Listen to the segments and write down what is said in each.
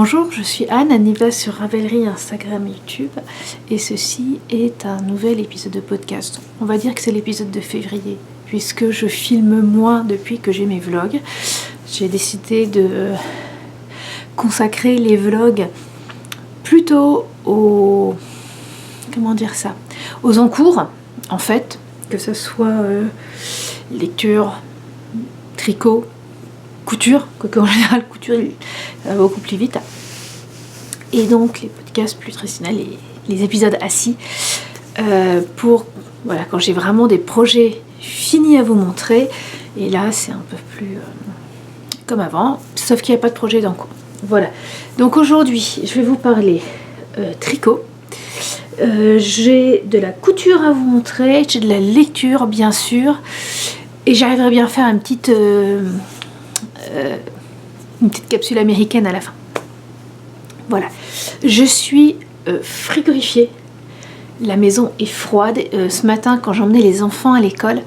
Bonjour, je suis Anne, Aniva sur Ravelry, Instagram, YouTube, et ceci est un nouvel épisode de podcast. On va dire que c'est l'épisode de février, puisque je filme moins depuis que j'ai mes vlogs. J'ai décidé de consacrer les vlogs plutôt aux... aux encours, en fait, que ce soit lecture, tricot, couture, quoique en général couture ça va beaucoup plus vite, et donc les podcasts plus traditionnels, les épisodes assis, pour voilà, quand j'ai vraiment des projets finis à vous montrer, et là c'est un peu plus comme avant, sauf qu'il n'y a pas de projet d'encours. Voilà, donc aujourd'hui je vais vous parler tricot. J'ai de la couture à vous montrer, j'ai de la lecture bien sûr, et j'arriverai bien à faire une petite capsule américaine à la fin. Voilà, je suis frigorifiée. La maison est froide. Ce matin, quand j'emmenais les enfants à l'école,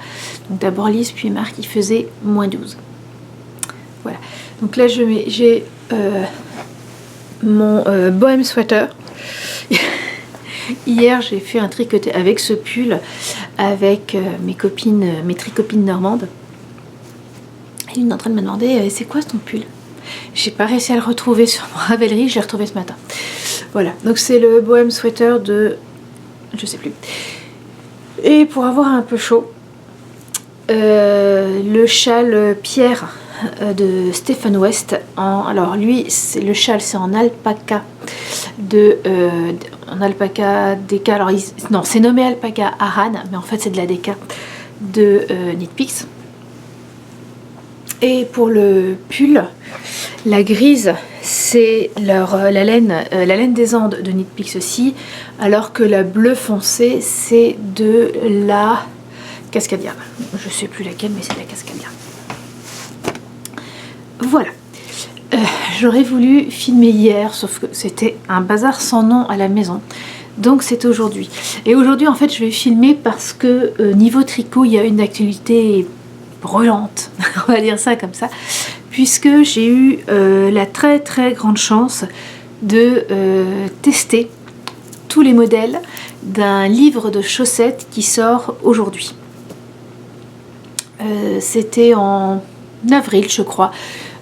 donc d'abord Lise puis Marc, il faisait -12. Voilà, donc là j'ai mon bohème sweater. Hier, j'ai fait un tricoté avec ce pull avec mes tricopines normandes. Et l'une d'entre elles m'a demandé c'est quoi ton pull? J'ai pas réussi à le retrouver sur mon Ravelry, je l'ai retrouvé ce matin. Voilà, donc c'est le bohème sweater de... je sais plus. Et pour avoir un peu chaud, le châle Pierre de Stephen West. Alors lui, le châle c'est en alpaca en alpaca déca. Alors non, c'est nommé alpaca Aran, mais en fait c'est de la déca de Knit Picks. Et pour le pull, la grise, c'est la laine des Andes de Knit Picks aussi, alors que la bleue foncée, c'est de la Cascadia. Je ne sais plus laquelle, mais c'est de la Cascadia. Voilà. J'aurais voulu filmer hier, sauf que c'était un bazar sans nom à la maison. Donc c'est aujourd'hui. Et aujourd'hui, en fait, je vais filmer parce que niveau tricot, il y a une actualité brûlante, on va dire ça comme ça, puisque j'ai eu la très très grande chance de tester tous les modèles d'un livre de chaussettes qui sort aujourd'hui. C'était en avril, je crois.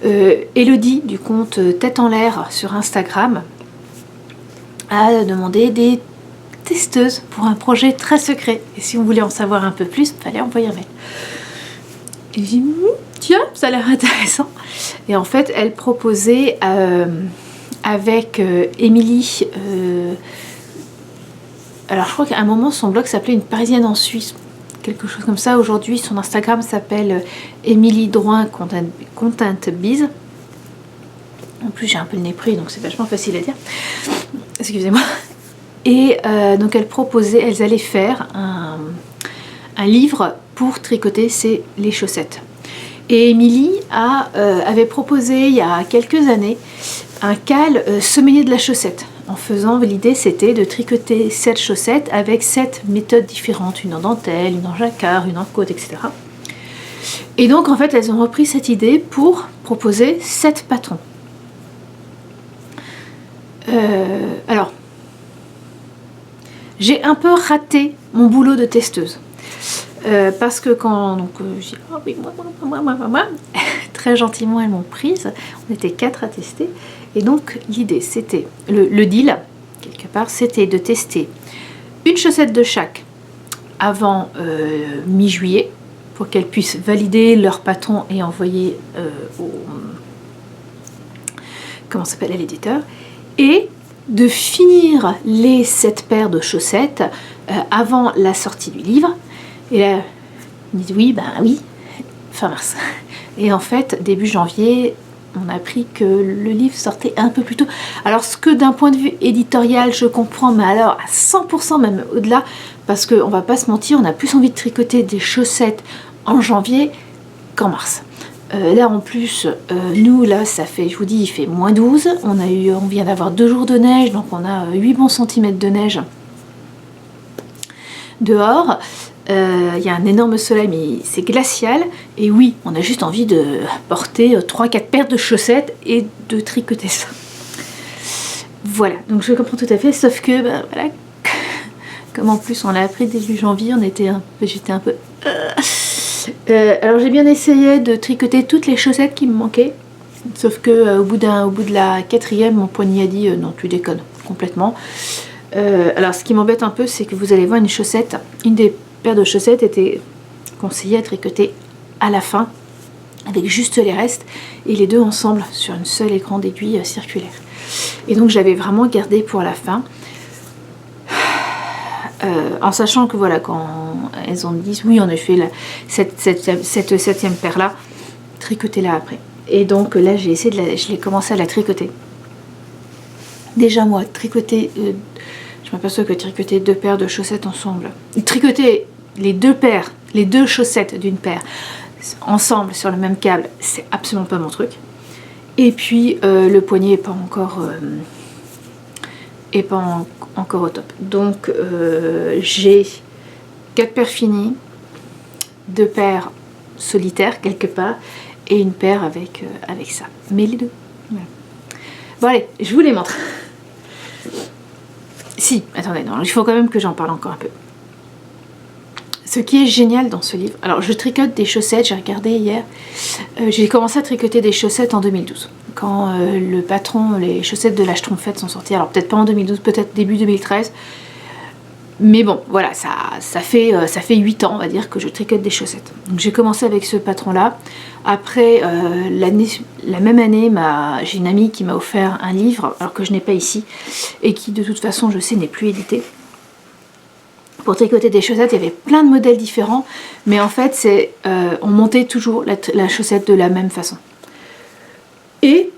Elodie du compte Tête en l'air sur Instagram a demandé des testeuses pour un projet très secret. Et si on voulait en savoir un peu plus, il fallait envoyer un mail. Et j'ai dit, tiens, ça a l'air intéressant. Et en fait, elle proposait avec Émilie... alors, je crois qu'à un moment, son blog s'appelait Une Parisienne en Suisse. Quelque chose comme ça. Aujourd'hui, son Instagram s'appelle Émilie Drouin Content Biz. En plus, j'ai un peu le nez pris, donc c'est vachement facile à dire. Excusez-moi. Et donc, elles allaient faire un livre pour tricoter les chaussettes. Et Émilie avait proposé il y a quelques années un cal sommelier de la chaussette. En faisant, l'idée c'était de tricoter 7 chaussettes avec 7 méthodes différentes, une en dentelle, une en jacquard, une en côte, etc. Et donc en fait elles ont repris cette idée pour proposer 7 patrons. Alors, j'ai un peu raté mon boulot de testeuse. Parce que quand j'ai dit oh oui, moi, très gentiment elles m'ont prise, on était 4 à tester, et donc l'idée c'était, le deal quelque part, c'était de tester une chaussette de chaque avant mi-juillet pour qu'elles puissent valider leur patron et envoyer à l'éditeur, et de finir les 7 paires de chaussettes avant la sortie du livre. Et là, ils disent oui, fin mars. Et en fait, début janvier, on a appris que le livre sortait un peu plus tôt. Alors, ce que d'un point de vue éditorial, je comprends, mais alors à 100%, même au-delà, parce qu'on va pas se mentir, on a plus envie de tricoter des chaussettes en janvier qu'en mars. Là, en plus, nous, là, ça fait, je vous dis, il fait -12. On vient d'avoir 2 jours de neige, donc on a 8 bons centimètres de neige dehors. Il y a un énorme soleil, mais c'est glacial. Et oui, on a juste envie de porter 3-4 paires de chaussettes et de tricoter ça. Voilà, donc je comprends tout à fait, sauf que, ben, voilà, comme en plus on l'a appris début janvier, j'étais un peu... alors j'ai bien essayé de tricoter toutes les chaussettes qui me manquaient, sauf que au bout de la 4e, mon poignet a dit non, tu déconnes complètement. Alors ce qui m'embête un peu, c'est que vous allez voir une des paires de chaussettes était conseillée à tricoter à la fin, avec juste les restes, et les deux ensemble sur une seule écran d'aiguille circulaire. Et donc j'avais vraiment gardé pour la fin. En sachant que voilà, quand elles ont dit oui, en effet, cette 7e paire là, tricotez-la après. Et donc là, je l'ai commencé à la tricoter. Déjà moi, tricoter, je m'aperçois que tricoter 2 paires de chaussettes ensemble, tricoter les 2 chaussettes d'une paire ensemble sur le même câble, c'est absolument pas mon truc. Et puis le poignet est pas encore au top. Donc j'ai 4 paires finies, 2 paires solitaires quelque part et une paire avec ça. Mais les deux. Voilà. Bon allez, je vous les montre. Si, attendez, non, il faut quand même que j'en parle encore un peu. Ce qui est génial dans ce livre, alors je tricote des chaussettes, j'ai regardé hier, j'ai commencé à tricoter des chaussettes en 2012, quand le patron, les chaussettes de la Schtroumpfette sont sorties, alors peut-être pas en 2012, peut-être début 2013, mais bon, voilà, ça fait 8 ans, on va dire, que je tricote des chaussettes. Donc j'ai commencé avec ce patron-là, après la même année, j'ai une amie qui m'a offert un livre, alors que je n'ai pas ici, et qui de toute façon, je sais, n'est plus édité. Pour tricoter des chaussettes, il y avait plein de modèles différents, mais en fait, on montait toujours la chaussette de la même façon. Et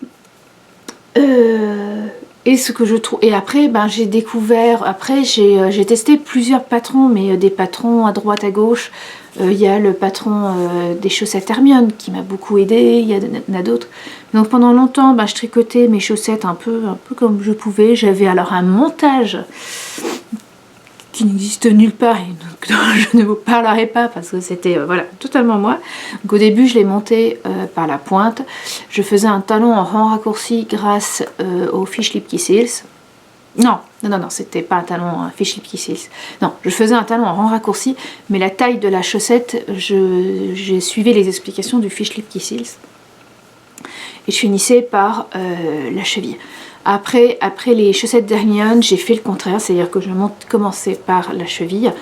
ce que je trouve, et après, ben, j'ai découvert, après j'ai testé plusieurs patrons, mais des patrons à droite, à gauche. Il y a le patron des chaussettes Hermione qui m'a beaucoup aidé, il y en a d'autres. Donc pendant longtemps, ben, je tricotais mes chaussettes un peu comme je pouvais. J'avais alors un montage qui n'existe nulle part et dont je ne vous parlerai pas parce que c'était voilà, totalement moi. Donc au début je l'ai monté par la pointe, je faisais un talon en rang raccourci grâce au Fish Lip Seals. Non, c'était pas un talon Fish Lip Seals. Non, je faisais un talon en rang raccourci, mais la taille de la chaussette, j'ai suivi les explications du Fish Lip Seals. Et je finissais par la cheville. Après les chaussettes d'Hermione, j'ai fait le contraire, c'est-à-dire que je commençais par la cheville,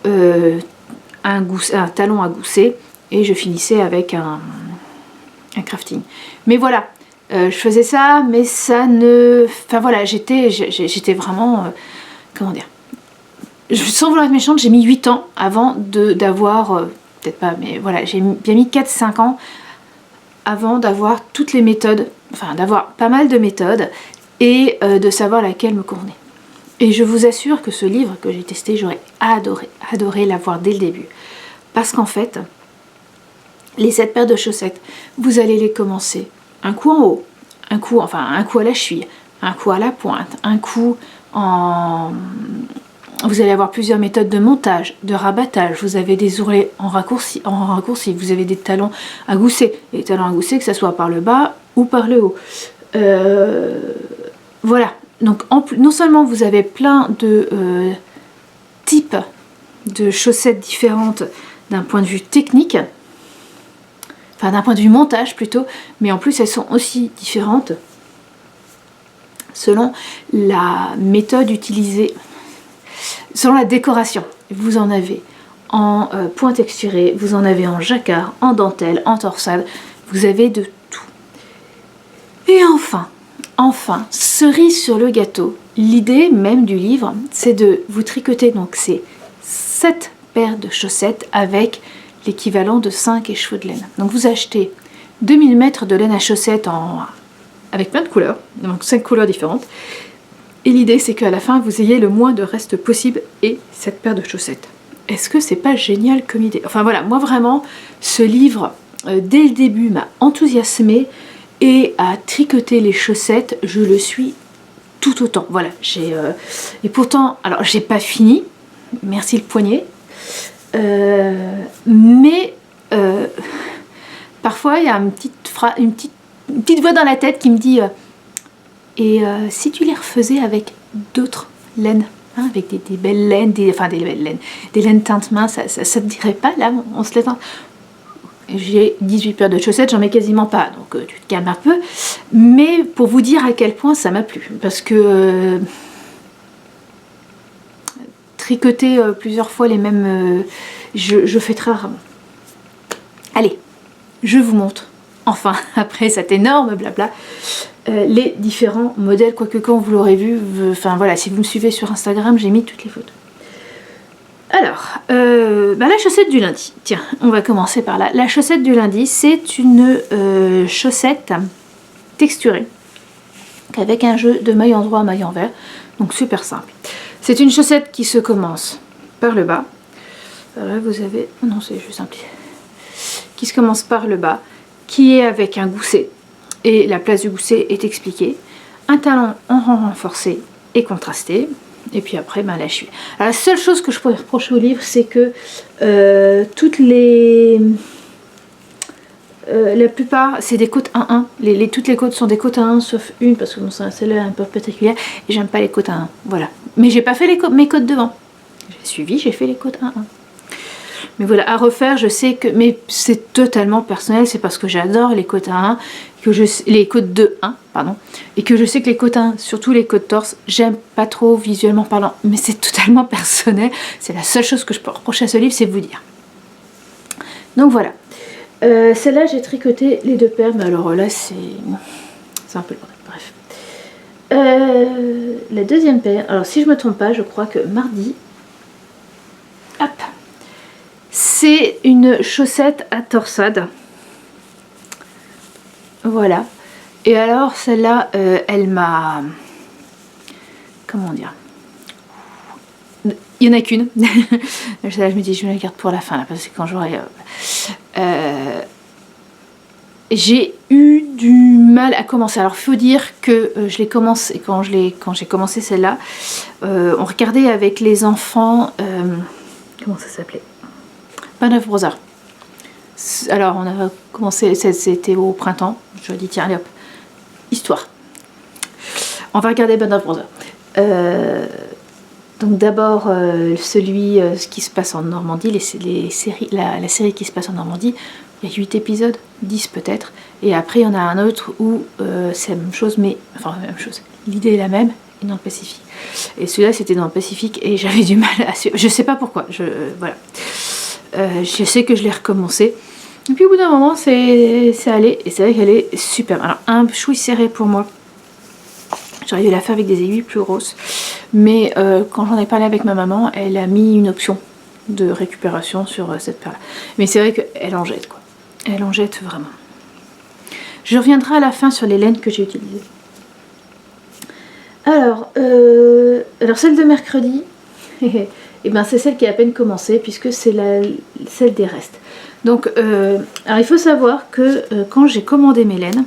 un talon à gousset, et je finissais avec un crafting. Mais voilà, je faisais ça, mais ça ne... Enfin voilà, j'étais vraiment... comment dire, sans vouloir être méchante, j'ai mis 8 ans avant d'avoir... peut-être pas, mais voilà, j'ai bien mis 4-5 ans avant d'avoir toutes les méthodes, enfin d'avoir pas mal de méthodes, et de savoir laquelle me convenait. Et je vous assure que ce livre que j'ai testé, j'aurais adoré l'avoir dès le début. Parce qu'en fait, les 7 paires de chaussettes, vous allez les commencer un coup en haut, un coup à la cheville, un coup à la pointe, un coup en... Vous allez avoir plusieurs méthodes de montage, de rabattage. Vous avez des ourlets en raccourci, vous avez des talons à gousset. Les talons à gousset, que ce soit par le bas ou par le haut. Voilà, donc non seulement vous avez plein de types de chaussettes différentes d'un point de vue technique, enfin d'un point de vue montage plutôt, mais en plus elles sont aussi différentes selon la méthode utilisée, selon la décoration. Vous en avez en point texturé, vous en avez en jacquard, en dentelle, en torsade, vous avez de tout. Et enfin, cerise sur le gâteau, l'idée même du livre, c'est de vous tricoter donc ces 7 paires de chaussettes avec l'équivalent de 5 écheveaux de laine. Donc vous achetez 2000 mètres de laine à chaussettes avec plein de couleurs, donc 5 couleurs différentes. Et l'idée c'est qu'à la fin vous ayez le moins de reste possible et cette paire de chaussettes. Est-ce que c'est pas génial comme idée? Enfin voilà, moi vraiment, ce livre, dès le début, m'a enthousiasmée. Et à tricoter les chaussettes, je le suis tout autant. Voilà, et pourtant, alors j'ai pas fini, merci le poignet, mais parfois il y a une petite voix dans la tête qui me dit Et si tu les refaisais avec d'autres laines, hein, avec des belles laines, des laines teinte main, ça te dirait pas, là, on se les tente. J'ai 18 paires de chaussettes, j'en mets quasiment pas, donc tu te calmes un peu. Mais pour vous dire à quel point ça m'a plu, parce que tricoter plusieurs fois les mêmes, je fais très rarement. Allez, je vous montre, enfin, après cet énorme blabla, les différents modèles, quoique quand vous l'aurez vu, enfin voilà, si vous me suivez sur Instagram, j'ai mis toutes les photos. Alors, la chaussette du lundi. Tiens, on va commencer par là. La chaussette du lundi, c'est une chaussette texturée avec un jeu de maille en droit à maille envers. Donc super simple. C'est une chaussette qui se commence par le bas. Alors là, vous avez... Non, c'est juste un petit... Qui se commence par le bas, qui est avec un gousset. Et la place du gousset est expliquée. Un talon en rang renforcé et contrasté. Et puis après, la cheville. Alors, la seule chose que je pourrais reprocher au livre, c'est que toutes les... la plupart, c'est des côtes 1-1. Toutes les côtes sont des côtes 1-1, sauf une, parce que bon, celle-là est un peu particulière. Et j'aime pas les côtes 1-1. Voilà. Mais j'ai pas fait mes côtes devant. J'ai suivi, j'ai fait les côtes 1-1. Mais voilà, à refaire, je sais que... Mais c'est totalement personnel, c'est parce que j'adore les côtes 1-1, les côtes 2-1, pardon, et que je sais que les côtes 1, surtout les côtes torse, j'aime pas trop visuellement parlant, mais c'est totalement personnel. C'est la seule chose que je peux reprocher à ce livre, c'est de vous dire. Donc voilà. Celle-là, j'ai tricoté les 2 paires, mais alors là, c'est un peu le bordel, bref. La deuxième paire, alors si je me trompe pas, je crois que mardi, hop, c'est une chaussette à torsade. Voilà. Et alors, celle-là, elle m'a... Comment dire? Il n'y en a qu'une. Là, je me dis, je me la garde pour la fin, là, parce que quand j'aurai... j'ai eu du mal à commencer. Alors, il faut dire que je l'ai commencé... Quand j'ai commencé celle-là, on regardait avec les enfants... comment ça s'appelait? Band of Brothers. Alors, on a commencé, c'était au printemps. Je me dis, tiens, allez hop, histoire. On va regarder Band of Brothers. Donc d'abord, celui qui se passe en Normandie, la série qui se passe en Normandie, il y a 8 épisodes, 10 peut-être. Et après, il y en a un autre où c'est la même chose, mais... Enfin, la même chose. L'idée est la même, et dans le Pacifique. Et celui-là, c'était dans le Pacifique, et j'avais du mal à suivre. Je sais pas pourquoi, voilà. Je sais que je l'ai recommencé. Et puis au bout d'un moment, c'est allé. Et c'est vrai qu'elle est superbe. Alors, un chouï serré pour moi. J'aurais dû la faire avec des aiguilles plus grosses. Mais quand j'en ai parlé avec ma maman, elle a mis une option de récupération sur cette paire-là. Mais c'est vrai qu'elle en jette, quoi. Elle en jette vraiment. Je reviendrai à la fin sur les laines que j'ai utilisées. Alors celle de mercredi... Et ben c'est celle qui a à peine commencé puisque c'est celle des restes. Donc alors il faut savoir que quand j'ai commandé mes laines,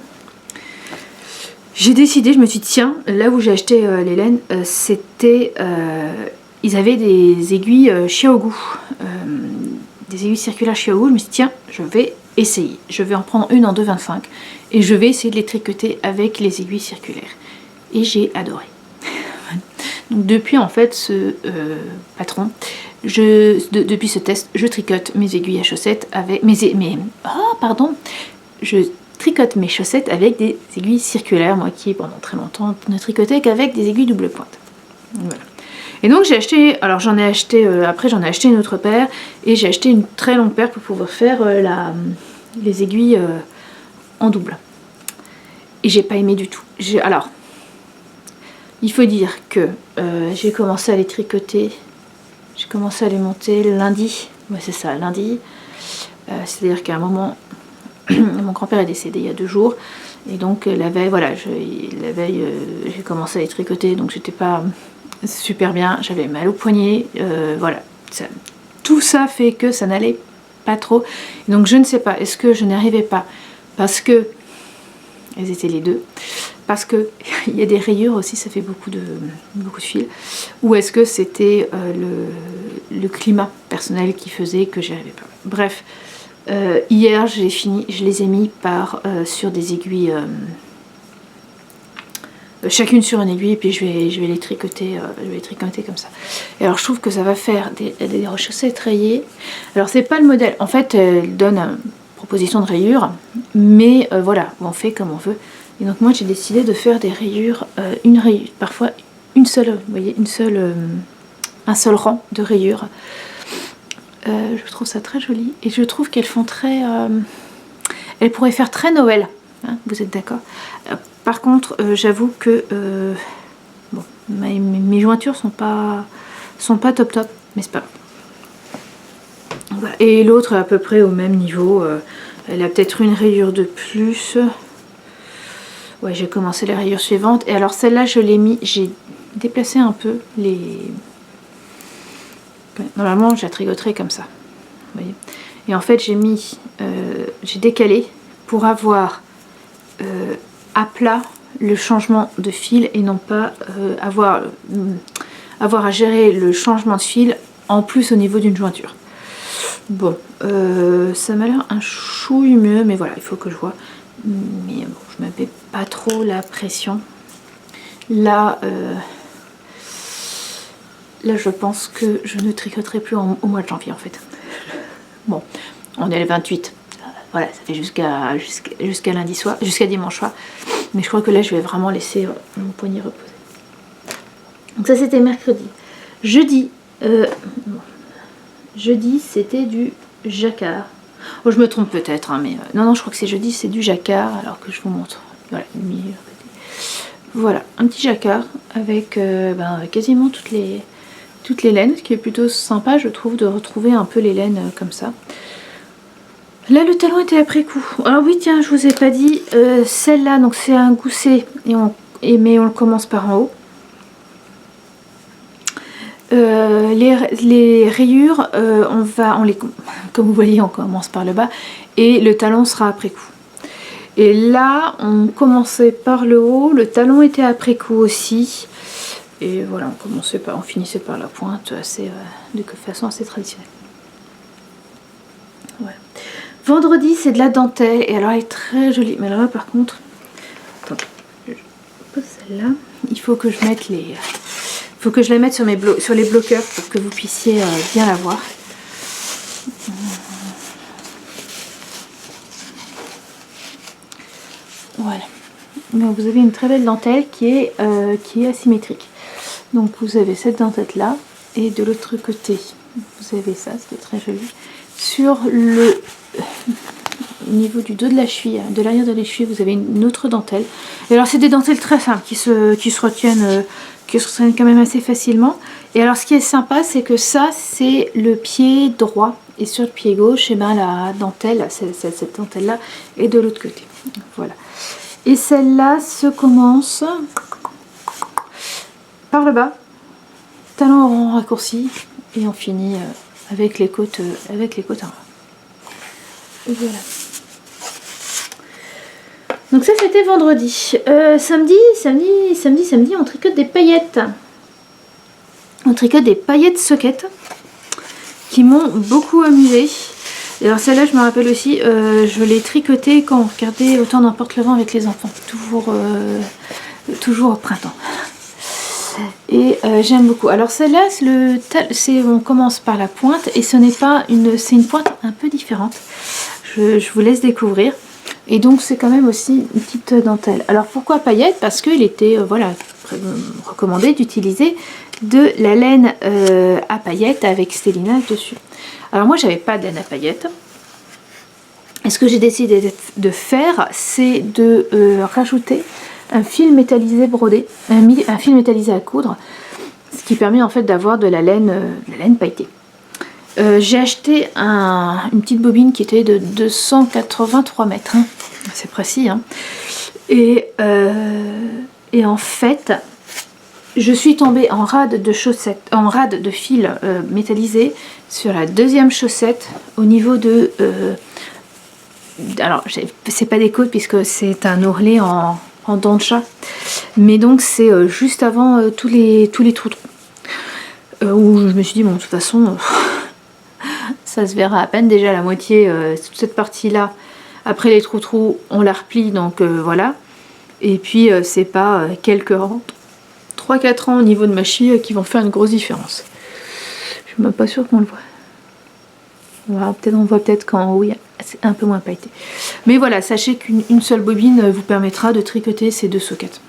j'ai décidé, je me suis dit tiens, là où j'ai acheté les laines, c'était ils avaient des aiguilles Xiaogu, des aiguilles circulaires Xiaogu. Je me suis dit tiens, je vais essayer, je vais en prendre une en 2,25 et je vais essayer de les tricoter avec les aiguilles circulaires. Et j'ai adoré. Donc depuis en fait ce patron, depuis ce test, je tricote mes aiguilles à chaussettes avec je tricote mes chaussettes avec des aiguilles circulaires, moi qui pendant très longtemps ne tricotais qu'avec des aiguilles double pointe. Voilà. Et donc j'ai acheté, alors j'en ai acheté, après j'en ai acheté une autre paire et j'ai acheté une très longue paire pour pouvoir faire les aiguilles en double. Et j'ai pas aimé du tout. Alors, il faut dire que j'ai commencé à les tricoter, j'ai commencé à les monter lundi, ouais c'est ça, lundi. C'est-à-dire qu'à un moment, mon grand-père est décédé il y a 2 jours, et donc la veille, voilà, j'ai commencé à les tricoter, donc j'étais pas super bien, j'avais mal au poignet, voilà. Tout ça fait que ça n'allait pas trop, donc je ne sais pas, est-ce que je n'arrivais pas, parce que, elles étaient les deux, parce que il y a des rayures aussi, ça fait beaucoup de fils, ou est-ce que c'était le climat personnel qui faisait que j'y arrivais pas. Bref, hier je les ai mis sur des aiguilles chacune sur une aiguille, et puis je vais les tricoter, comme ça. Et alors je trouve que ça va faire des chaussettes rayées. Alors c'est pas le modèle, en fait elle donne une proposition de rayures, mais voilà, on fait comme on veut. Et donc moi j'ai décidé de faire des rayures, une rayure, parfois une seule, vous voyez, un seul rang de rayures. Je trouve ça très joli, et je trouve qu'elles font très... elles pourraient faire très Noël, hein, vous êtes d'accord? Par contre, j'avoue que bon, mes jointures sont pas top, mais c'est pas grave. Voilà. Et l'autre est à peu près au même niveau. Elle a peut-être une rayure de plus. Ouais, j'ai commencé les rayures suivantes. Et alors celle-là, j'ai déplacé un peu les... Normalement, je la tricoterai comme ça. Vous voyez. Et en fait, j'ai décalé pour avoir à plat le changement de fil et non pas avoir à gérer le changement de fil en plus au niveau d'une jointure. Bon, ça m'a l'air un chouille mieux, mais voilà, il faut que je vois. Mais bon, je me mets pas trop la pression. Là, je pense que je ne tricoterai plus au mois de janvier en fait. Bon, on est le 28. Voilà, ça fait jusqu'à lundi soir, jusqu'à dimanche soir. Mais je crois que là, je vais vraiment laisser mon poignet reposer. Donc ça, c'était mercredi. Jeudi, c'était du jacquard. Oh, je me trompe peut-être, hein, mais non, je crois que c'est jeudi, c'est du jacquard. Alors que je vous montre. Voilà, un petit jacquard avec quasiment toutes les laines, ce qui est plutôt sympa, je trouve, de retrouver un peu les laines comme ça. Là, le talon était après coup. Alors oui, tiens, je vous ai pas dit, celle-là, donc c'est un gousset, mais on le commence par en haut. Les rayures, comme vous voyez, on commence par le bas, et le talon sera après coup. Et là, on commençait par le haut, le talon était après coup aussi. Et voilà, on finissait par la pointe, de façon assez traditionnelle. Ouais. Vendredi, c'est de la dentelle, et alors elle est très jolie. Mais alors là, par contre, attendez, je pose celle-là. Il faut que je mette la mette sur les bloqueurs pour que vous puissiez bien la voir. Voilà. Donc vous avez une très belle dentelle qui est asymétrique. Donc vous avez cette dentelle là, et de l'autre côté, vous avez ça, c'est très joli. Sur le niveau du dos de la cheville, de l'arrière de la cheville, vous avez une autre dentelle. Et alors c'est des dentelles très simples qui se retiennent quand même assez facilement. Et alors ce qui est sympa, c'est que ça, c'est le pied droit, et sur le pied gauche, et ben la dentelle, cette dentelle là, est de l'autre côté. Voilà. Et celle-là se commence par le bas, talon rond raccourci, et on finit avec les côtes en bas. Et voilà. Donc ça, c'était vendredi. Samedi, on tricote des paillettes. On tricote des paillettes soquettes qui m'ont beaucoup amusée. Et alors celle-là, je me rappelle aussi, je l'ai tricotée quand on regardait Autant n'emporte le vent avec les enfants. Toujours au printemps. Et j'aime beaucoup. Alors celle-là, on commence par la pointe, et c'est une pointe un peu différente. Je vous laisse découvrir. Et donc c'est quand même aussi une petite dentelle. Alors pourquoi paillettes? Parce qu'il était recommandé d'utiliser de la laine à paillettes avec stellinage dessus. Alors moi, j'avais pas de laine à paillettes. Et ce que j'ai décidé de faire, c'est de rajouter un fil métallisé brodé, un fil métallisé à coudre, ce qui permet en fait d'avoir de la laine pailletée. J'ai acheté une petite bobine qui était de 283 mètres, hein. C'est précis, hein. Et en fait, je suis tombée en rade de fil métallisé sur la deuxième chaussette au niveau de... alors, c'est pas des côtes puisque c'est un ourlet en dents de chat, mais donc c'est juste avant tous les trous où je me suis dit bon, de toute façon ça se verra à peine, déjà la moitié, toute cette partie là après les trous on la replie, donc voilà. Et puis c'est pas quelques rangs, 3-4 rangs au niveau de ma cheville qui vont faire une grosse différence. Je suis même pas sûre qu'on le voit. On voit peut-être qu'en haut c'est un peu moins pailleté. Mais voilà, sachez qu'une seule bobine vous permettra de tricoter ces 2 sockets.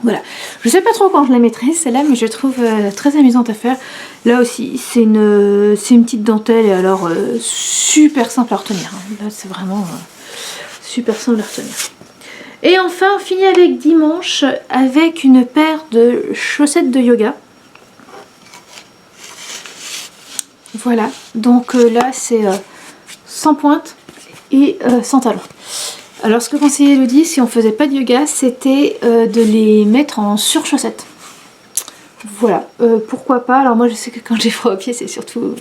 Voilà, je sais pas trop quand je la mettrai celle-là, mais je trouve très amusante à faire. Là aussi, c'est une petite dentelle et alors super simple à retenir. Hein. Là, c'est vraiment super simple à retenir. Et enfin, on finit avec dimanche avec une paire de chaussettes de yoga. Voilà, donc là c'est sans pointe et sans talon. Alors ce que conseillait Elodie, si on faisait pas de yoga, c'était de les mettre en surchaussettes. Voilà, pourquoi pas. Alors moi je sais que quand j'ai froid aux pieds, c'est surtout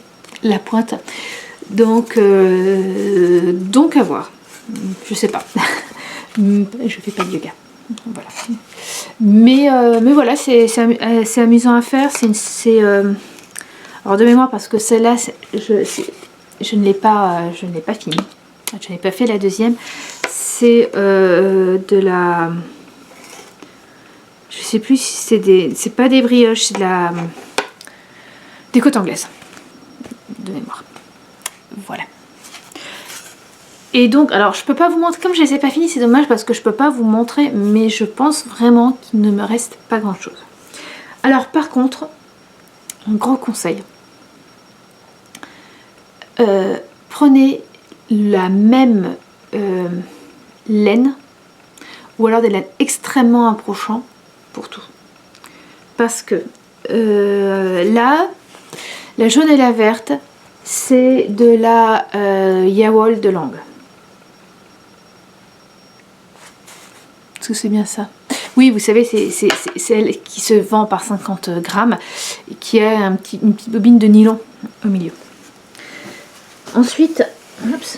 la pointe. Donc à voir. Je sais pas. Je fais pas de yoga. Voilà. Mais voilà, c'est amusant à faire. Alors de mémoire, parce que celle-là, je ne l'ai pas fini. Je n'ai pas fait la deuxième. C'est de la... Je sais plus si c'est pas des brioches, c'est des côtes anglaises. De mémoire. Voilà. Et donc, alors je peux pas vous montrer, comme je les ai pas finis, c'est dommage parce que je peux pas vous montrer, mais je pense vraiment qu'il ne me reste pas grand chose. Alors par contre, un gros conseil. Prenez la même laine ou alors des laines extrêmement approchant pour tout, parce que là la jaune et la verte c'est de la Yawol de Lange. Est-ce que c'est bien ça? Oui, vous savez, c'est celle qui se vend par 50 grammes et qui a une petite bobine de nylon au milieu. Ensuite, oups,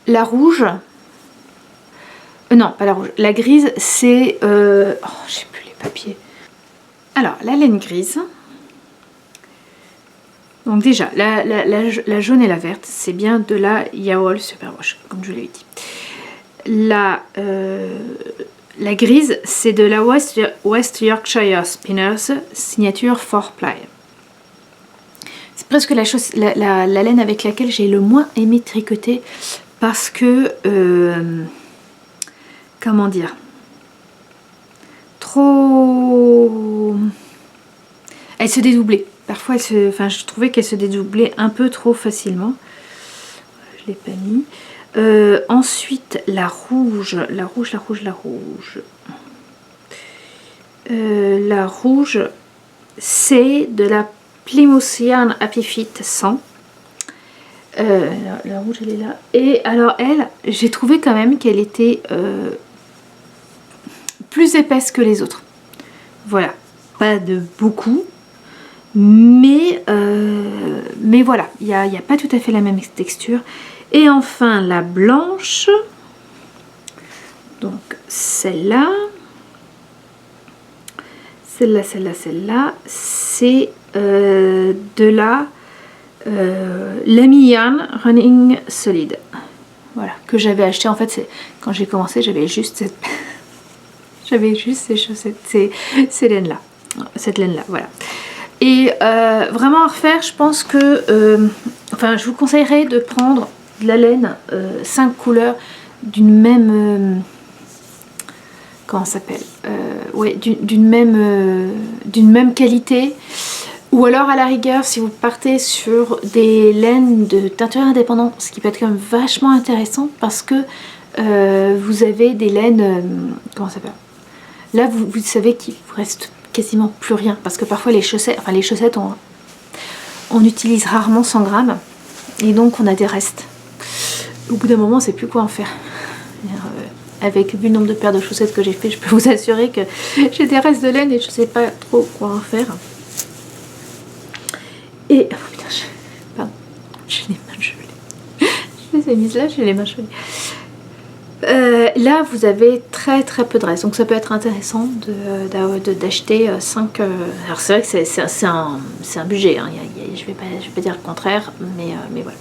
la rouge, non pas la rouge, la grise c'est, j'ai plus les papiers. Alors la laine grise, donc déjà la jaune et la verte c'est bien de la Yawol Superwash comme je l'ai dit. La grise c'est de la West Yorkshire Spinners signature 4-ply. C'est presque la laine avec laquelle j'ai le moins aimé tricoter parce que, comment dire, trop... Elle se dédoublait. Parfois, je trouvais qu'elle se dédoublait un peu trop facilement. Je ne l'ai pas mis. Ensuite, la rouge, c'est de la Plymouth Yarn Happy Fit 100. La rouge elle est là. Et alors elle, j'ai trouvé quand même qu'elle était plus épaisse que les autres. Voilà, pas de beaucoup, mais voilà, il n'y a pas tout à fait la même texture. Et enfin la blanche, donc celle-là, c'est de la Lamy Yarn Running Solid. Voilà, que j'avais acheté en fait, quand j'ai commencé, j'avais juste ces chaussettes, ces laines-là. Cette laine-là, voilà. Et vraiment à refaire, je pense que, je vous conseillerais de prendre de la laine 5 couleurs d'une même... comment ça s'appelle, ouais, d'une même qualité, ou alors à la rigueur si vous partez sur des laines de teinturiers indépendants, ce qui peut être quand même vachement intéressant parce que vous avez des laines, comment ça s'appelle, là vous savez qu'il vous reste quasiment plus rien parce que parfois les chaussettes on utilise rarement 100 grammes et donc on a des restes. Au bout d'un moment on sait plus quoi en faire. Avec vu le nombre de paires de chaussettes que j'ai fait, je peux vous assurer que j'ai des restes de laine et je sais pas trop quoi en faire. Et oh putain, pardon, j'ai les mains gelées. Je les ai mises là, j'ai les mains gelées. Là, vous avez très peu de restes, donc ça peut être intéressant d'acheter 5. Alors c'est vrai que c'est un budget, hein. Je vais pas dire le contraire, mais voilà.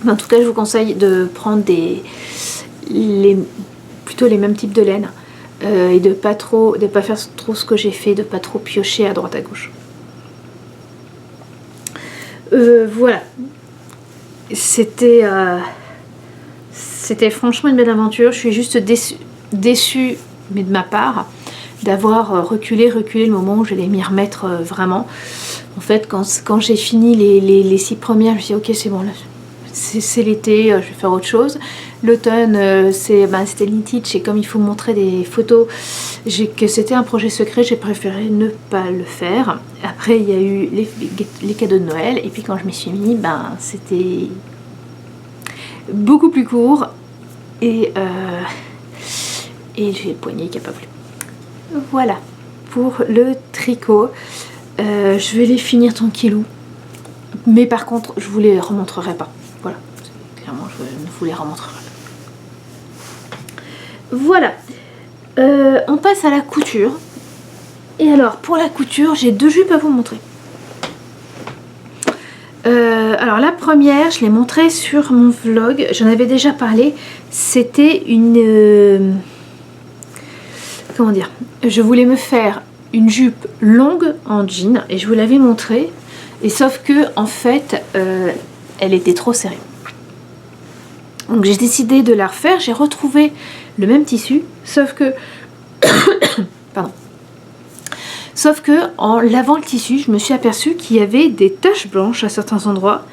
Mais en tout cas, je vous conseille de prendre plutôt les mêmes types de laine et de pas faire trop ce que j'ai fait, de pas trop piocher à droite à gauche. Voilà. C'était franchement une belle aventure. Je suis juste déçue, mais de ma part, d'avoir reculé le moment où j'allais m'y remettre vraiment. En fait, quand j'ai fini les 6 premières, je me suis dit ok, c'est bon, là, c'est l'été, je vais faire autre chose. L'automne, c'était Lititch, et comme il faut montrer des photos, que c'était un projet secret, j'ai préféré ne pas le faire. Après, il y a eu les cadeaux de Noël, et puis quand je m'y suis mis, c'était beaucoup plus court, et j'ai le poignet qui n'a pas plu. Voilà pour le tricot. Je vais les finir tranquillou, mais par contre je vous les remontrerai pas. Voilà, clairement je ne vous les remontrerai pas. Voilà, on passe à la couture. Et alors pour la couture, j'ai 2 jupes à vous montrer. Alors la première, je l'ai montrée sur mon vlog, j'en avais déjà parlé. C'était une comment dire, je voulais me faire une jupe longue en jean et je vous l'avais montré, et sauf que en fait elle était trop serrée, donc j'ai décidé de la refaire. J'ai retrouvé le même tissu, sauf que pardon, sauf que en lavant le tissu, je me suis aperçue qu'il y avait des taches blanches à certains endroits,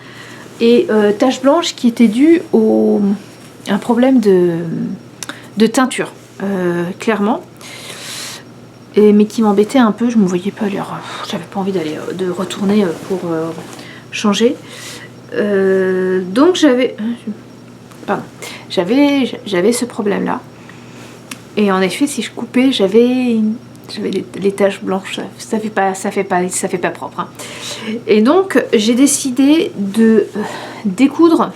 et taches blanches qui étaient dues à un problème de teinture, clairement. Mais qui m'embêtait un peu, je ne me voyais pas l'air, j'avais pas envie de retourner pour changer. Donc j'avais ce problème là, et en effet si je coupais, j'avais les taches blanches, ça fait pas propre, hein. Et donc j'ai décidé de découdre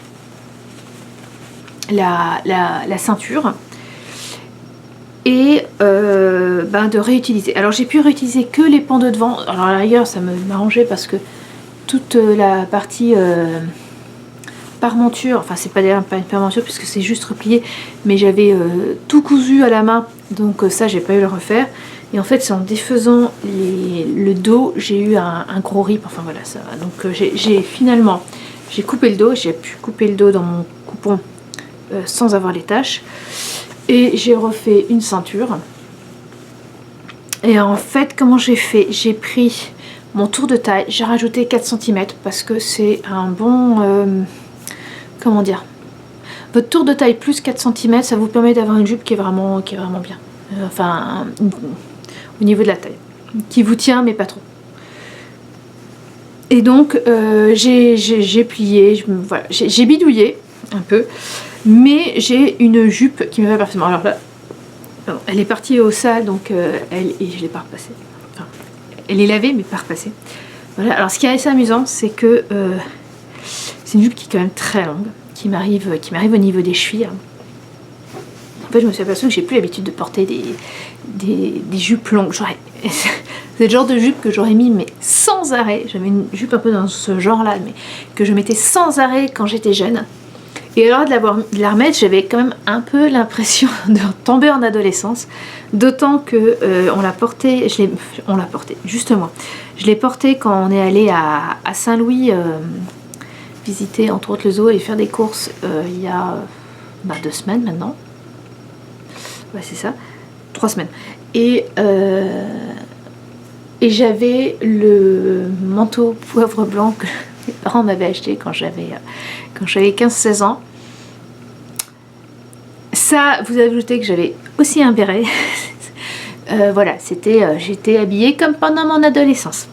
la ceinture et de réutiliser. Alors j'ai pu réutiliser que les pans de devant. Alors à l'ailleurs ça m'arrangeait parce que toute la partie parmenture, enfin c'est pas une parmenture puisque c'est juste replié, mais j'avais tout cousu à la main, donc ça j'ai pas eu à le refaire. Et en fait c'est en défaisant le dos, j'ai eu un gros rip, enfin voilà ça. Donc finalement j'ai coupé le dos, j'ai pu couper le dos dans mon coupon sans avoir les taches. Et j'ai refait une ceinture. Et en fait, comment j'ai fait? J'ai pris mon tour de taille, j'ai rajouté 4 cm parce que c'est un bon... comment dire? Votre tour de taille plus 4 cm, ça vous permet d'avoir une jupe qui est vraiment bien. Enfin, au niveau de la taille. Qui vous tient, mais pas trop. Et donc, j'ai plié, voilà, j'ai bidouillé un peu. Mais j'ai une jupe qui me va parfaitement. Alors là, elle est partie au sale, donc et je l'ai pas repassée. Enfin, elle est lavée, mais pas repassée. Voilà. Alors ce qui est assez amusant, c'est que c'est une jupe qui est quand même très longue, qui m'arrive au niveau des chevilles. En fait, je me suis aperçue que j'ai plus l'habitude de porter des jupes longues. C'est le genre de jupe que j'aurais mis, mais sans arrêt. J'avais une jupe un peu dans ce genre-là, mais que je mettais sans arrêt quand j'étais jeune. Et alors de la remettre, j'avais quand même un peu l'impression de tomber en adolescence, d'autant que on l'a porté, justement, je l'ai porté quand on est allé à Saint-Louis visiter entre autres le zoo et faire des courses il y a 2 semaines maintenant. Ouais c'est ça, 3 semaines. Et j'avais le manteau poivre blanc que mes parents m'avaient acheté quand j'avais 15-16 ans. Ça, vous ajoutez que j'avais aussi un béret. Voilà, j'étais habillée comme pendant mon adolescence.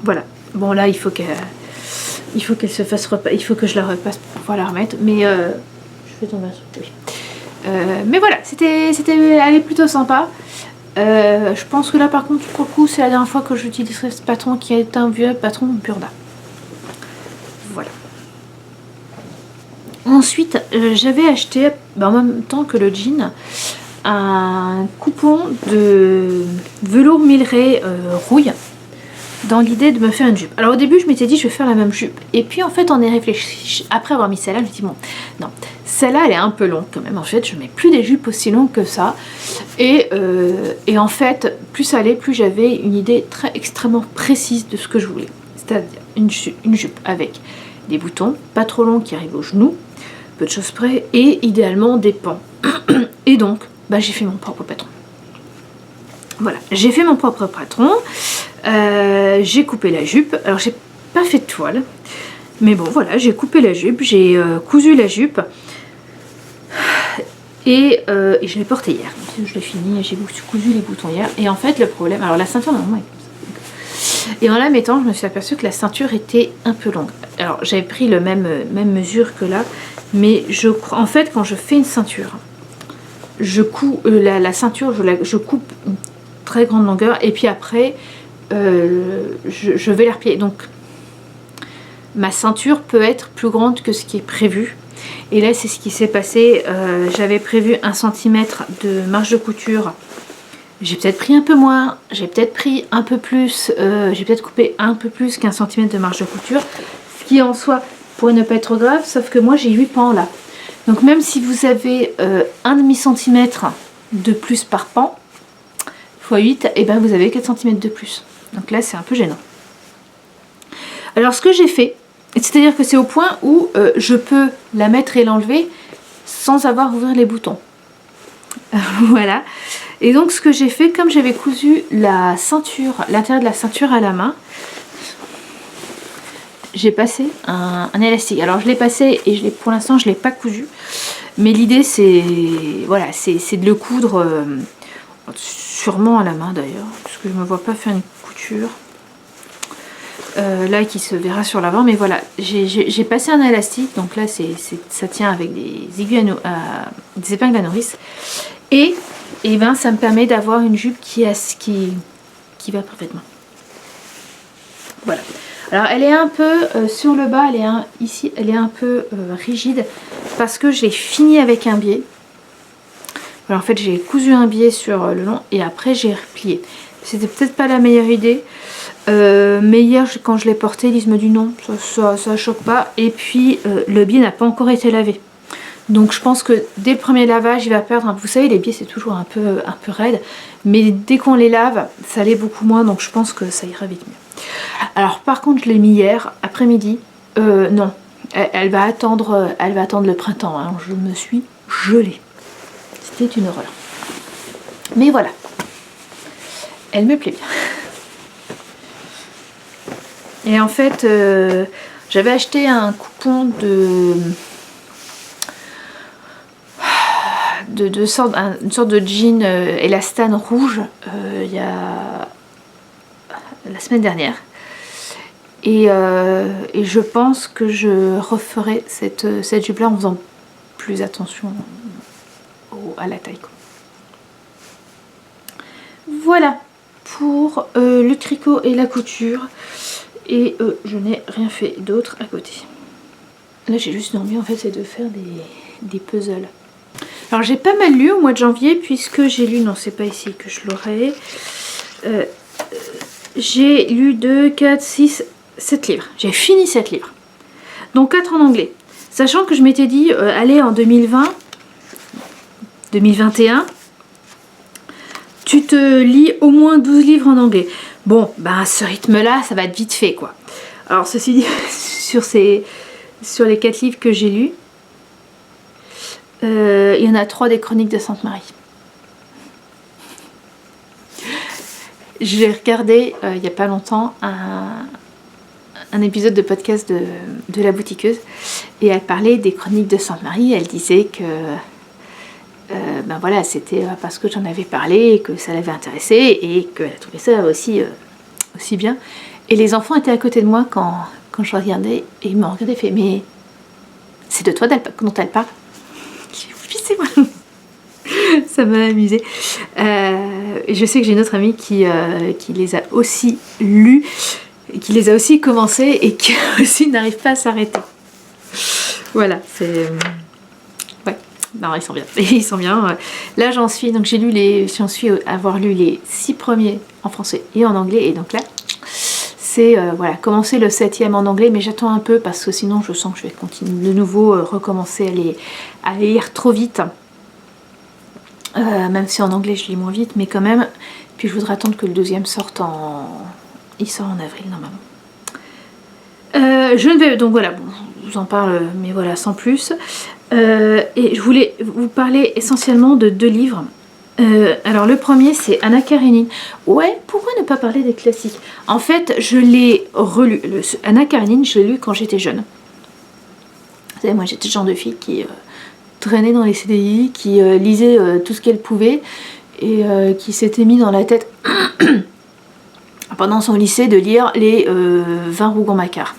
Voilà. Bon là, il faut qu'elle se fasse repas. Il faut que je la repasse pour pouvoir la remettre. Mais je vais tomber un truc. Oui. Mais voilà, elle est plutôt sympa. Je pense que là, par contre, pour le coup, c'est la dernière fois que j'utiliserai ce patron qui est un vieux patron Burda. Voilà. Ensuite, j'avais acheté, en même temps que le jean, un coupon de velours Milleray rouille dans l'idée de me faire une jupe. Alors au début je m'étais dit je vais faire la même jupe, et puis en fait on est réfléchi, après avoir mis celle-là je me dis bon non, celle-là elle est un peu longue quand même, en fait je mets plus des jupes aussi longues que ça, et en fait plus ça allait, plus j'avais une idée extrêmement précise de ce que je voulais, c'est-à-dire une jupe avec des boutons pas trop longs qui arrivent aux genoux, peu de choses près, et idéalement des pans. Et donc bah, j'ai fait mon propre patron. Voilà, j'ai fait mon propre patron, j'ai coupé la jupe. Alors j'ai pas fait de toile, mais bon voilà, j'ai coupé la jupe, j'ai cousu la jupe, et je l'ai portée hier. Je l'ai fini, j'ai cousu les boutons hier, et en fait le problème, alors la ceinture normalement est comme ça. Et en la mettant, je me suis aperçue que la ceinture était un peu longue. Alors j'avais pris le même mesure que là, mais en fait quand je fais une ceinture, je couds la ceinture, je coupe une très grande longueur, et puis après je vais la replier. Donc ma ceinture peut être plus grande que ce qui est prévu, et là c'est ce qui s'est passé. J'avais prévu 1 cm de marge de couture, j'ai peut-être pris un peu moins, j'ai peut-être pris un peu plus, j'ai peut-être coupé un peu plus qu'1 cm de marge de couture, ce qui en soi pourrait ne pas être trop grave, sauf que moi j'ai 8 pans là. Donc même si vous avez 1,5 cm de plus par pan, x 8, et ben vous avez 4 cm de plus. Donc là c'est un peu gênant. Alors ce que j'ai fait, c'est-à-dire que c'est au point où je peux la mettre et l'enlever sans avoir à ouvrir les boutons. Voilà. Et donc ce que j'ai fait, comme j'avais cousu la ceinture, l'intérieur de la ceinture à la main, j'ai passé un élastique. Alors je l'ai passé et pour l'instant je ne l'ai pas cousu. Mais l'idée c'est voilà, c'est de le coudre sûrement à la main d'ailleurs, parce que je ne me vois pas faire une couture. Là qui se verra sur l'avant, mais voilà, j'ai passé un élastique, donc là ça tient avec des aiguilles des épingles à nourrice, et ben ça me permet d'avoir une jupe qui va parfaitement. Voilà. Alors elle est un peu sur le bas, ici elle est un peu rigide parce que je l'ai fini avec un biais. Alors en fait j'ai cousu un biais sur le long et après j'ai replié. C'était peut-être pas la meilleure idée, mais hier quand je l'ai porté, Lise me dit non, ça choque pas, et puis le biais n'a pas encore été lavé. Donc je pense que dès le premier lavage il va perdre, vous savez les biais c'est toujours un peu raide, mais dès qu'on les lave ça l'est beaucoup moins, donc je pense que ça ira vite mieux. Alors par contre je l'ai mis hier après-midi, non, elle va attendre le printemps, hein. Je me suis gelée, c'était une horreur, mais voilà, elle me plaît bien. Et en fait j'avais acheté un coupon une sorte de jean élastane rouge il y a la semaine dernière, et je pense que je referai cette jupe là en faisant plus attention à la taille, quoi. Voilà pour le tricot et la couture, et je n'ai rien fait d'autre à côté. Là j'ai juste envie en fait c'est de faire des puzzles. Alors j'ai pas mal lu au mois de janvier, puisque j'ai lu, non c'est pas ici que je l'aurai, j'ai lu 2, 4, 6, 7 livres. J'ai fini 7 livres. Donc 4 en anglais. Sachant que je m'étais dit, allez en 2020, 2021, tu te lis au moins 12 livres en anglais. Bon, ben à ce rythme-là, ça va être vite fait quoi. Alors ceci dit, sur les 4 livres que j'ai lus, il y en a 3 des Chroniques de Sainte-Marie. J'ai regardé il n'y a pas longtemps un épisode de podcast de La Boutiqueuse, et elle parlait des Chroniques de Sainte-Marie. Elle disait que ben voilà, c'était parce que j'en avais parlé et que ça l'avait intéressée et qu'elle trouvait ça aussi bien. Et les enfants étaient à côté de moi quand je regardais, et ils m'ont regardé et fait, mais c'est de toi dont elle parle? Oui, c'est moi. Ça m'a amusée. Et je sais que j'ai une autre amie qui les a aussi lus, qui les a aussi commencés et qui aussi n'arrive pas à s'arrêter. Voilà, c'est... Ouais, non, ils sont bien. Ils sont bien. Là, j'en suis avoir lu les 6 premiers en français et en anglais. Et donc là, c'est voilà, commencer le 7e en anglais, mais j'attends un peu parce que sinon je sens que je vais continuer de nouveau recommencer à lire trop vite. Même si en anglais je lis moins vite, mais quand même. Puis je voudrais attendre que le 2e sorte il sort en avril normalement. Je ne vais... Donc voilà, bon, je vous en parle, mais voilà, sans plus. Et je voulais vous parler essentiellement de 2 livres. Alors le premier c'est Anna Karénine. Ouais, pourquoi ne pas parler des classiques? En fait, je l'ai relu. Anna Karénine, je l'ai lu quand j'étais jeune. Vous savez, moi j'étais le genre de fille qui traînait dans les CDI, qui lisait tout ce qu'elle pouvait et qui s'était mis dans la tête pendant son lycée de lire les 20 Rougon-Macquart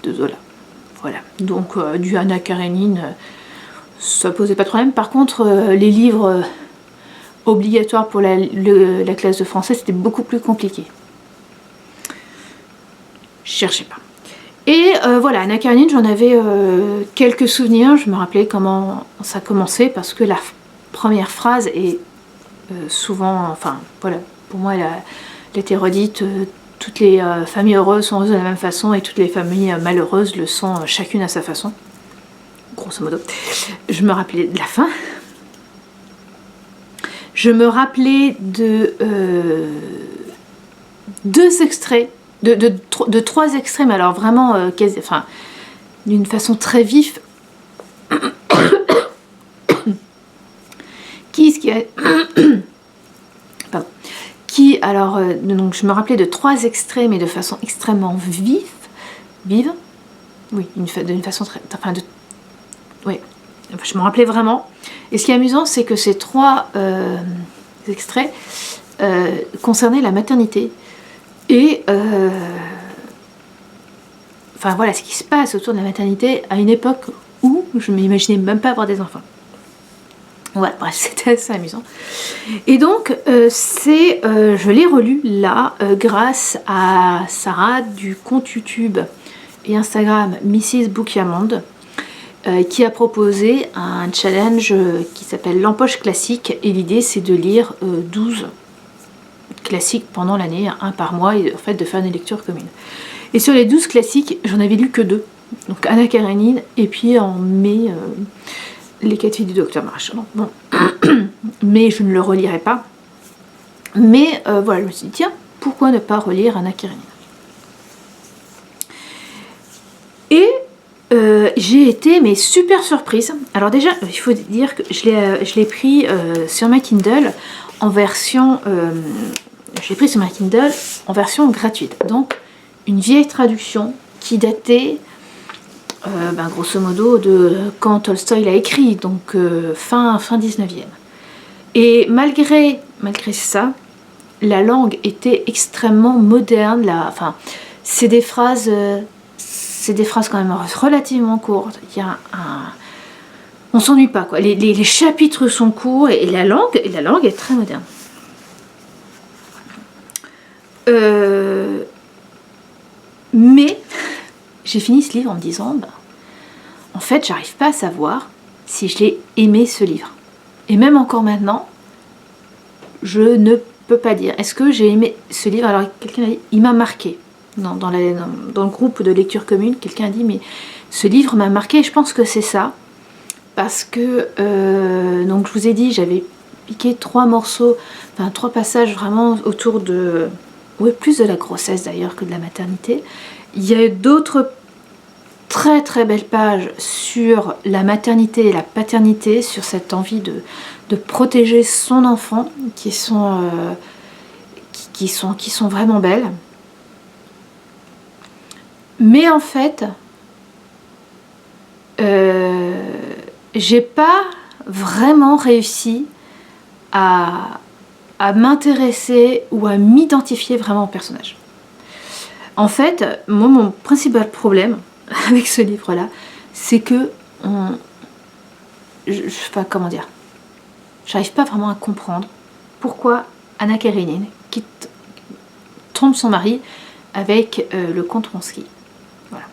de Zola. Voilà, donc du Anna Karénine, ça posait pas de problème. Par contre, les livres obligatoires pour la classe de français, c'était beaucoup plus compliqué. Je cherchais pas. Et voilà, Anna Karénine, j'en avais quelques souvenirs. Je me rappelais comment ça commençait parce que la première phrase est souvent, enfin voilà, pour moi elle était redite. Toutes les familles heureuses sont heureuses de la même façon et toutes les familles malheureuses le sont chacune à sa façon. Grosso modo. Je me rappelais de la fin. Je me rappelais de 2 extraits, de 3 extraits, mais alors vraiment, enfin, d'une façon très vive. Alors, donc je me rappelais de 3 extraits, mais de façon extrêmement vive, oui, d'une façon très, enfin, oui, je me rappelais vraiment. Et ce qui est amusant, c'est que ces 3 extraits concernaient la maternité et enfin voilà, ce qui se passe autour de la maternité à une époque où je ne m'imaginais même pas avoir des enfants. Voilà, bref, c'était assez amusant. Et donc, je l'ai relu là, grâce à Sarah du compte YouTube et Instagram Mrs. Boukiamande, qui a proposé un challenge qui s'appelle l'empoche classique. Et l'idée, c'est de lire 12 classiques pendant l'année, un par mois, et en fait de faire une lecture commune. Et sur les 12 classiques, j'en avais lu que 2. Donc Anna Karénine, et puis en mai... Les 4 filles du docteur Marchand. Bon. Mais je ne le relirai pas. Mais voilà, je me suis dit, tiens, pourquoi ne pas relire Anna Karénine? Et j'ai été mais super surprise. Alors déjà, il faut dire que je l'ai pris sur ma Kindle en version... je l'ai pris sur ma Kindle en version gratuite. Donc, une vieille traduction qui datait... grosso modo de quand Tolstoï l'a écrit, donc fin 19e. Et malgré ça, la langue était extrêmement moderne. Enfin, c'est des phrases quand même relativement courtes. On s'ennuie pas, quoi. Les chapitres sont courts et la langue est très moderne. Mais j'ai fini ce livre en me disant, en fait, j'arrive pas à savoir si je l'ai aimé ce livre. Et même encore maintenant, je ne peux pas dire. Est-ce que j'ai aimé ce livre? Alors, quelqu'un a dit, il m'a marqué. Dans le groupe de lecture commune, quelqu'un a dit, mais ce livre m'a marqué. Et je pense que c'est ça. Parce que, donc je vous ai dit, j'avais piqué 3 morceaux, enfin 3 passages vraiment autour de... Oui, plus de la grossesse d'ailleurs que de la maternité. Il y a d'autres très très belles pages sur la maternité et la paternité, sur cette envie de protéger son enfant, qui sont vraiment belles. Mais en fait, j'ai pas vraiment réussi à m'intéresser ou à m'identifier vraiment au personnage. En fait, moi, mon principal problème avec ce livre-là, c'est que je sais pas comment dire, j'arrive pas vraiment à comprendre pourquoi Anna Karénine trompe son mari avec le comte Wronski. Voilà.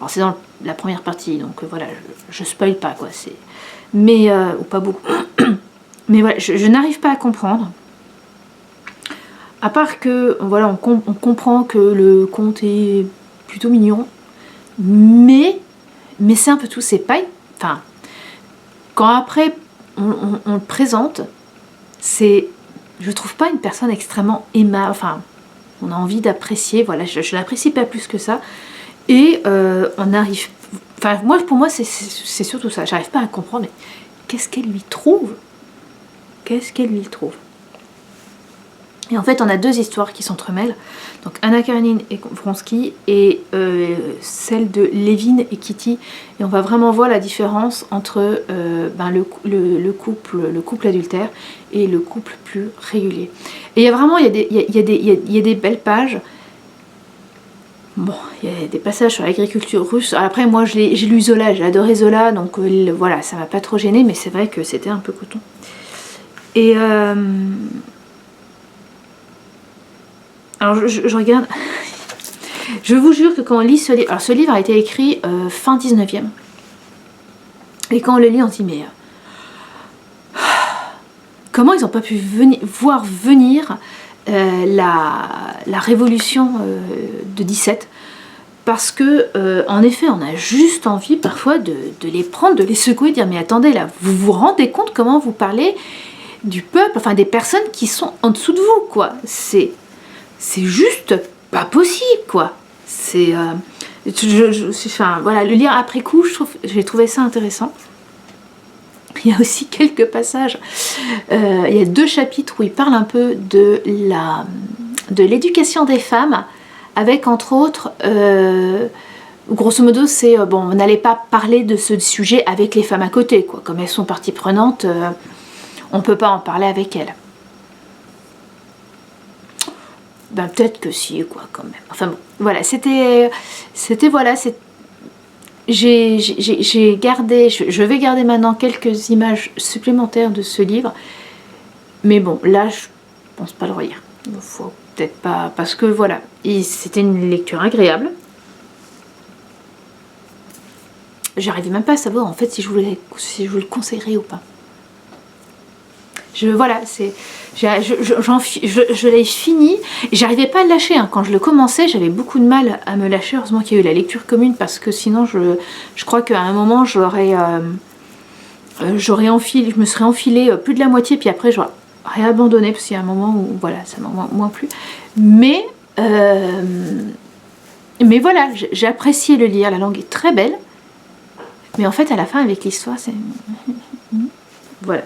Alors c'est dans la première partie, donc voilà, je spoil pas quoi, mais ou pas beaucoup. Mais voilà, je n'arrive pas à comprendre À part que, voilà, on comprend que le conte est plutôt mignon, mais c'est un peu tout, c'est pas... Enfin, quand après on le présente, c'est... Je trouve pas une personne extrêmement aimable, enfin, on a envie d'apprécier, voilà, je l'apprécie pas plus que ça, et on arrive... Enfin, pour moi, c'est surtout ça, j'arrive pas à comprendre, mais qu'est-ce qu'elle lui trouve? Qu'est-ce qu'elle lui trouve? Et en fait, on a deux histoires qui s'entremêlent. Donc Anna Karenine et Vronsky et celle de Levin et Kitty. Et on va vraiment voir la différence entre le couple adultère et le couple plus régulier. Et il y a vraiment, il y a des belles pages. Bon, il y a des passages sur l'agriculture russe. Après, moi, j'ai lu Zola, j'ai adoré Zola, donc voilà, ça m'a pas trop gêné, mais c'est vrai que c'était un peu coton. Et alors je regarde, je vous jure que quand on lit ce livre, alors ce livre a été écrit fin 19e, et quand on le lit on se dit mais comment ils n'ont pas pu voir venir la révolution de 17, parce que en effet on a juste envie parfois de les prendre, de les secouer, de dire mais attendez là, vous vous rendez compte comment vous parlez du peuple, enfin des personnes qui sont en dessous de vous, quoi. C'est juste pas possible, quoi. C'est enfin, voilà, le lire après coup, j'ai trouvé ça intéressant. Il y a aussi quelques passages, il y a 2 chapitres où il parle un peu de l'éducation des femmes, avec entre autres, grosso modo, c'est bon, on n'allait pas parler de ce sujet avec les femmes à côté, quoi. Comme elles sont partie prenante, on peut pas en parler avec elles. Ben peut-être que si, quoi, quand même. Enfin bon, voilà, c'était voilà, j'ai gardé, je vais garder maintenant quelques images supplémentaires de ce livre, mais bon, là, je pense pas le relire. Il faut peut-être pas, parce que voilà, c'était une lecture agréable. J'arrivais même pas à savoir en fait si je vous le conseillerais ou pas. Voilà, je l'ai fini, et j'arrivais pas à le lâcher, hein. Quand je le commençais, j'avais beaucoup de mal à me lâcher. Heureusement qu'il y a eu la lecture commune, parce que sinon je crois qu'à un moment j'aurais enfilé, je me serais enfilé plus de la moitié, puis après j'aurais réabandonné, parce qu'il y a un moment où voilà, ça m'a moins plu. Mais voilà, j'ai apprécié le lire, la langue est très belle, mais en fait à la fin avec l'histoire c'est... Voilà.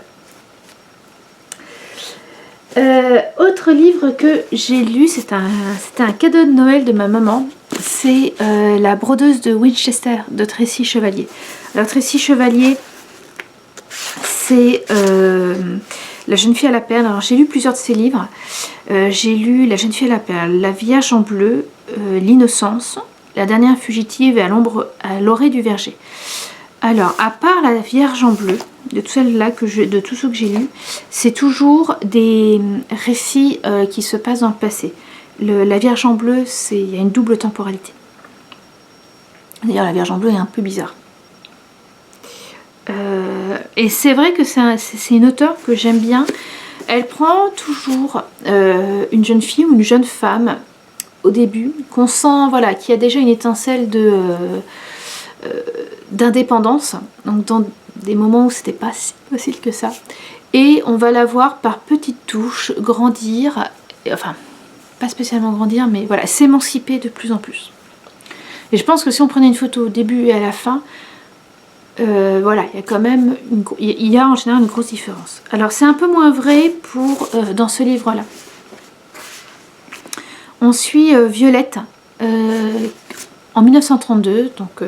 Autre livre que j'ai lu, c'était un cadeau de Noël de ma maman, c'est La brodeuse de Winchester de Tracy Chevalier. Alors Tracy Chevalier, c'est La jeune fille à la perle. Alors j'ai lu plusieurs de ses livres, j'ai lu La jeune fille à la perle, La Vierge en bleu, L'innocence, La dernière fugitive et à l'orée du verger. Alors, à part La Vierge en bleu, de tous ceux que j'ai lus, c'est toujours des récits qui se passent dans le passé. La Vierge en bleu, il y a une double temporalité. D'ailleurs, La Vierge en bleu est un peu bizarre. Et c'est vrai que c'est une auteure que j'aime bien. Elle prend toujours une jeune fille ou une jeune femme au début, qu'on sent, voilà, qu'il y a déjà une étincelle d'indépendance, donc dans des moments où c'était pas si facile que ça, et on va la voir par petites touches grandir, enfin pas spécialement grandir, mais voilà, s'émanciper de plus en plus. Et je pense que si on prenait une photo au début et à la fin, voilà, il y a quand même il y a en général une grosse différence. Alors c'est un peu moins vrai dans ce livre là. On suit Violette en 1932, donc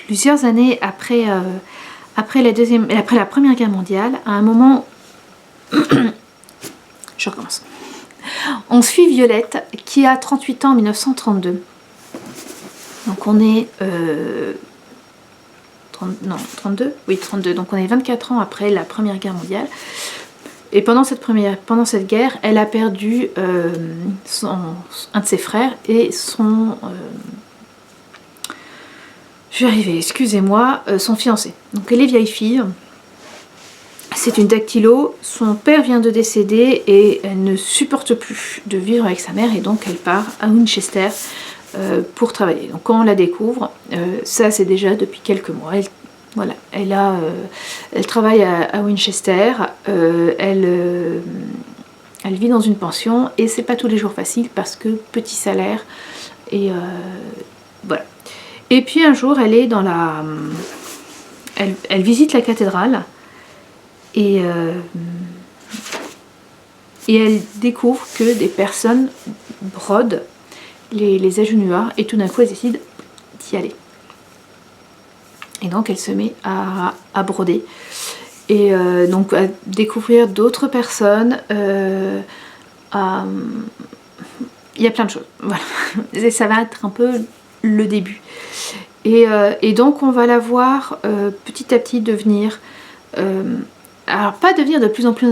plusieurs années après la Première Guerre mondiale, à un moment... Je recommence. On suit Violette qui a 38 ans en 1932. Donc on est... 32 ? Oui, 32. Donc on est 24 ans après la Première Guerre mondiale. Et pendant cette guerre, elle a perdu un de ses frères et son... je vais arriver, excusez-moi, son fiancé. Donc elle est vieille fille. c'est une dactylo, son père vient de décéder et elle ne supporte plus de vivre avec sa mère et donc elle part à Winchester pour travailler. Donc quand on la découvre, ça c'est déjà depuis quelques mois, voilà, elle travaille à Winchester, elle vit dans une pension et c'est pas tous les jours facile parce que petit salaire et voilà. Et puis un jour elle est dans la... Elle visite la cathédrale et elle découvre que des personnes brodent les agenouillats et tout d'un coup elle décide d'y aller. Et donc elle se met à broder et donc à découvrir d'autres personnes. Il y a plein de choses, voilà. Et ça va être un peu le début. Et donc on va la voir petit à petit devenir, alors pas devenir de plus en plus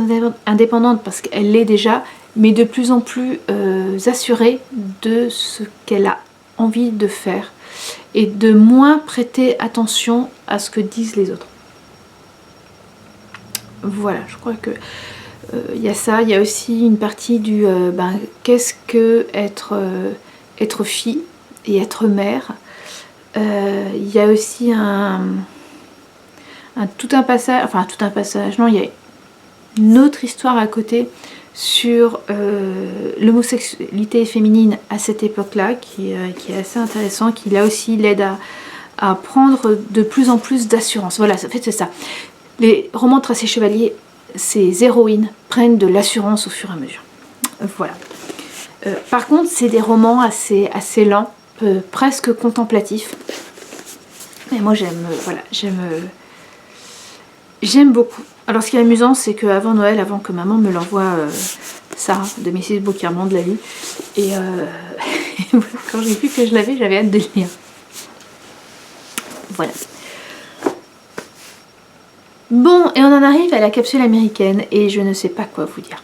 indépendante parce qu'elle l'est déjà, mais de plus en plus assurée de ce qu'elle a envie de faire et de moins prêter attention à ce que disent les autres. Voilà, je crois que il y a ça, il y a aussi une partie du qu'est-ce que être fille et être mère. Il y a aussi tout un passage, non, il y a une autre histoire à côté sur l'homosexualité féminine à cette époque-là qui est assez intéressant, qui là aussi l'aide à prendre de plus en plus d'assurance. Voilà, en fait c'est ça. Les romans tracés chevaliers, ces héroïnes prennent de l'assurance au fur et à mesure. Voilà. Par contre, c'est des romans assez lents, presque contemplatifs. Et moi j'aime, voilà, j'aime beaucoup. Alors ce qui est amusant, c'est qu'avant Noël, avant que maman me l'envoie, Sarah de Mrs. Beauclermont de la lue. Et quand j'ai vu que je l'avais, j'avais hâte de le lire. Voilà. Bon, et on en arrive à la capsule américaine, et je ne sais pas quoi vous dire.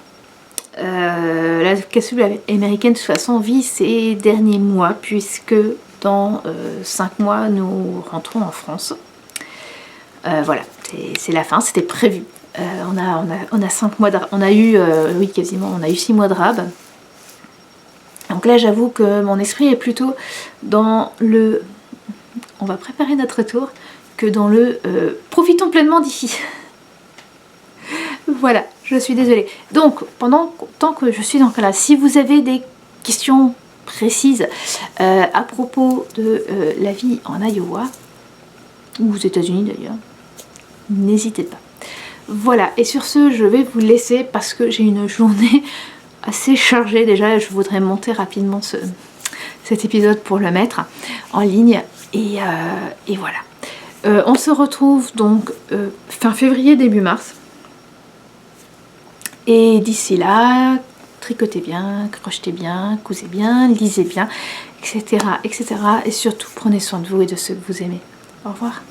La capsule américaine, de toute façon, vit ses derniers mois, puisque dans 5 mois, nous rentrons en France. Voilà, c'est la fin, c'était prévu. On a 5 mois de... On a eu, oui, quasiment, on a eu 6 mois de rab. Donc là, j'avoue que mon esprit est plutôt dans le... On va préparer notre retour, que dans le profitons pleinement d'ici. Voilà, je suis désolée. Donc, tant que je suis encore là, si vous avez des questions précises à propos de la vie en Iowa, ou aux États-Unis d'ailleurs, n'hésitez pas. Voilà, et sur ce, je vais vous laisser parce que j'ai une journée assez chargée déjà. Je voudrais monter rapidement cet épisode pour le mettre en ligne. Et voilà. On se retrouve donc fin février, début mars. Et d'ici là, tricotez bien, crochetez bien, cousez bien, lisez bien, etc., etc. Et surtout, prenez soin de vous et de ceux que vous aimez. Au revoir.